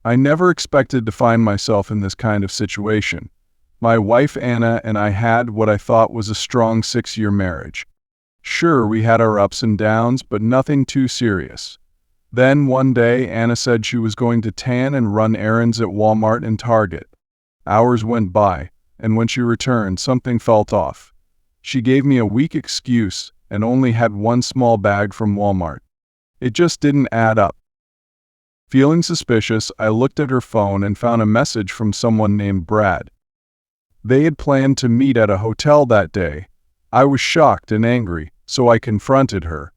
I never expected to find myself in this kind of situation. My wife Anna and I had what I thought was a strong 6-year marriage. Sure, we had our ups and downs, but nothing too serious. Then one day, Anna said she was going to tan and run errands at Walmart and Target. Hours went by, and when she returned, something felt off. She gave me a weak excuse and only had one small bag from Walmart. It just didn't add up. Feeling suspicious, I looked at her phone and found a message from someone named Brad. They had planned to meet at a hotel that day. I was shocked and angry, so I confronted her.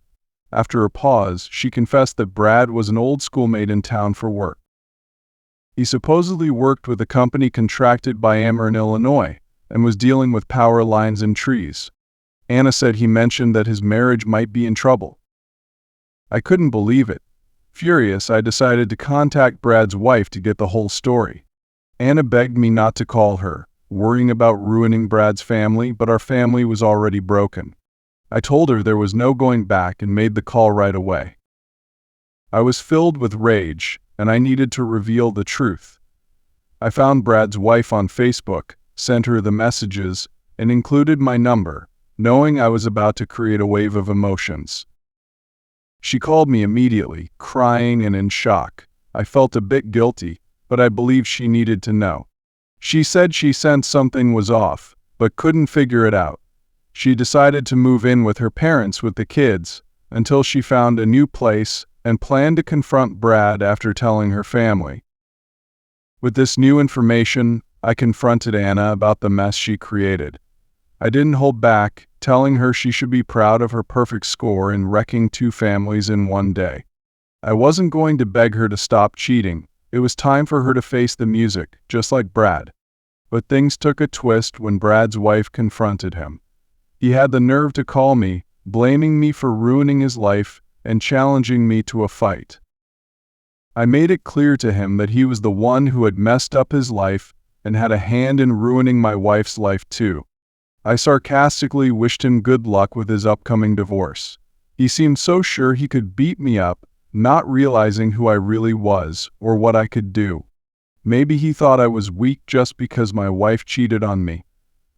After a pause, she confessed that Brad was an old schoolmate in town for work. He supposedly worked with a company contracted by Ameren, Illinois, and was dealing with power lines and trees. Anna said he mentioned that his marriage might be in trouble. I couldn't believe it. Furious, I decided to contact Brad's wife to get the whole story. Anna begged me not to call her, worrying about ruining Brad's family, but our family was already broken. I told her there was no going back and made the call right away. I was filled with rage, and I needed to reveal the truth. I found Brad's wife on Facebook, sent her the messages, and included my number, knowing I was about to create a wave of emotions. She called me immediately, crying and in shock. I felt a bit guilty, but I believed she needed to know. She said she sensed something was off, but couldn't figure it out. She decided to move in with her parents with the kids, until she found a new place and planned to confront Brad after telling her family. With this new information, I confronted Anna about the mess she created. I didn't hold back, telling her she should be proud of her perfect score in wrecking 2 families in one day. I wasn't going to beg her to stop cheating. It was time for her to face the music, just like Brad. But things took a twist when Brad's wife confronted him. He had the nerve to call me, blaming me for ruining his life and challenging me to a fight. I made it clear to him that he was the one who had messed up his life and had a hand in ruining my wife's life too. I sarcastically wished him good luck with his upcoming divorce. He seemed so sure he could beat me up, not realizing who I really was or what I could do. Maybe he thought I was weak just because my wife cheated on me.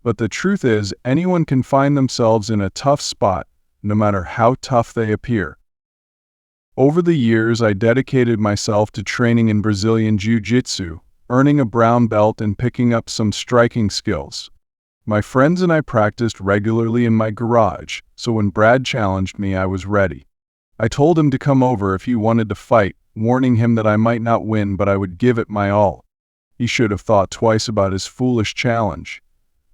But the truth is, anyone can find themselves in a tough spot, no matter how tough they appear. Over the years, I dedicated myself to training in Brazilian Jiu-Jitsu, earning a brown belt and picking up some striking skills. My friends and I practiced regularly in my garage, so when Brad challenged me, I was ready. I told him to come over if he wanted to fight, warning him that I might not win, but I would give it my all. He should have thought twice about his foolish challenge.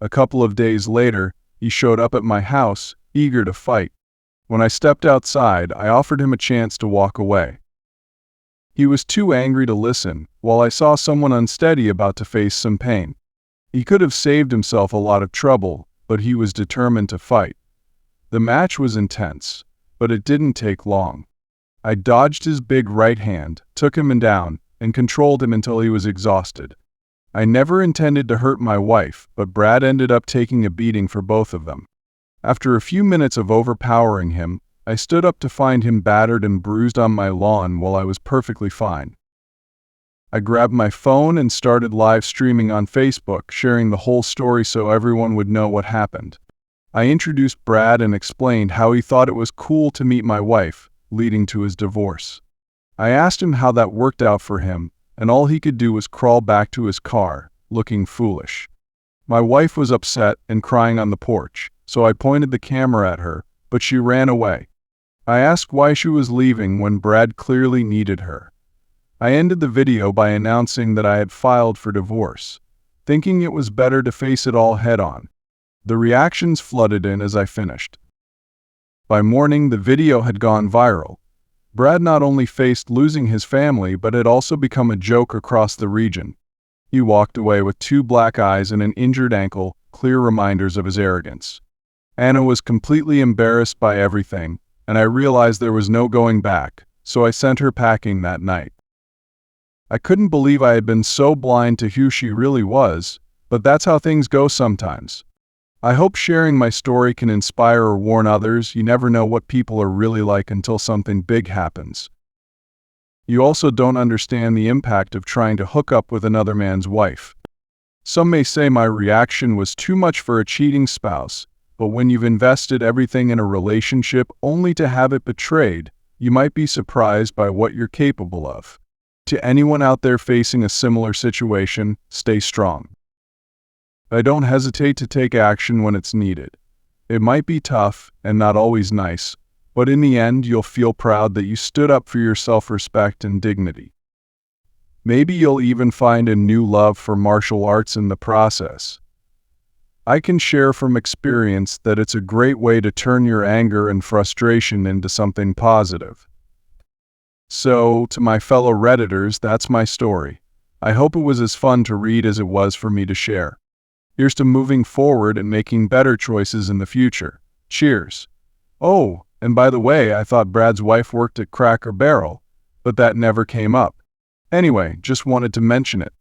A couple of days later, he showed up at my house, eager to fight. When I stepped outside, I offered him a chance to walk away. He was too angry to listen, while I saw someone unsteady about to face some pain. He could have saved himself a lot of trouble, but he was determined to fight. The match was intense, but it didn't take long. I dodged his big right hand, took him down, and controlled him until he was exhausted. I never intended to hurt my wife, but Brad ended up taking a beating for both of them. After a few minutes of overpowering him, I stood up to find him battered and bruised on my lawn while I was perfectly fine. I grabbed my phone and started live streaming on Facebook, sharing the whole story so everyone would know what happened. I introduced Brad and explained how he thought it was cool to meet my wife, leading to his divorce. I asked him how that worked out for him, and all he could do was crawl back to his car, looking foolish. My wife was upset and crying on the porch, so I pointed the camera at her, but she ran away. I asked why she was leaving when Brad clearly needed her. I ended the video by announcing that I had filed for divorce, thinking it was better to face it all head-on. The reactions flooded in as I finished. By morning, the video had gone viral. Brad not only faced losing his family, but had also become a joke across the region. He walked away with 2 black eyes and an injured ankle, clear reminders of his arrogance. Anna was completely embarrassed by everything, and I realized there was no going back, so I sent her packing that night. I couldn't believe I had been so blind to who she really was, but that's how things go sometimes. I hope sharing my story can inspire or warn others. You never know what people are really like until something big happens. You also don't understand the impact of trying to hook up with another man's wife. Some may say my reaction was too much for a cheating spouse, but when you've invested everything in a relationship only to have it betrayed, you might be surprised by what you're capable of. To anyone out there facing a similar situation, stay strong. I don't hesitate to take action when it's needed. It might be tough and not always nice, but in the end you'll feel proud that you stood up for your self-respect and dignity. Maybe you'll even find a new love for martial arts in the process. I can share from experience that it's a great way to turn your anger and frustration into something positive. So, to my fellow Redditors, that's my story. I hope it was as fun to read as it was for me to share. Here's to moving forward and making better choices in the future. Cheers. Oh, and by the way, I thought Brad's wife worked at Cracker Barrel, but that never came up. Anyway, just wanted to mention it.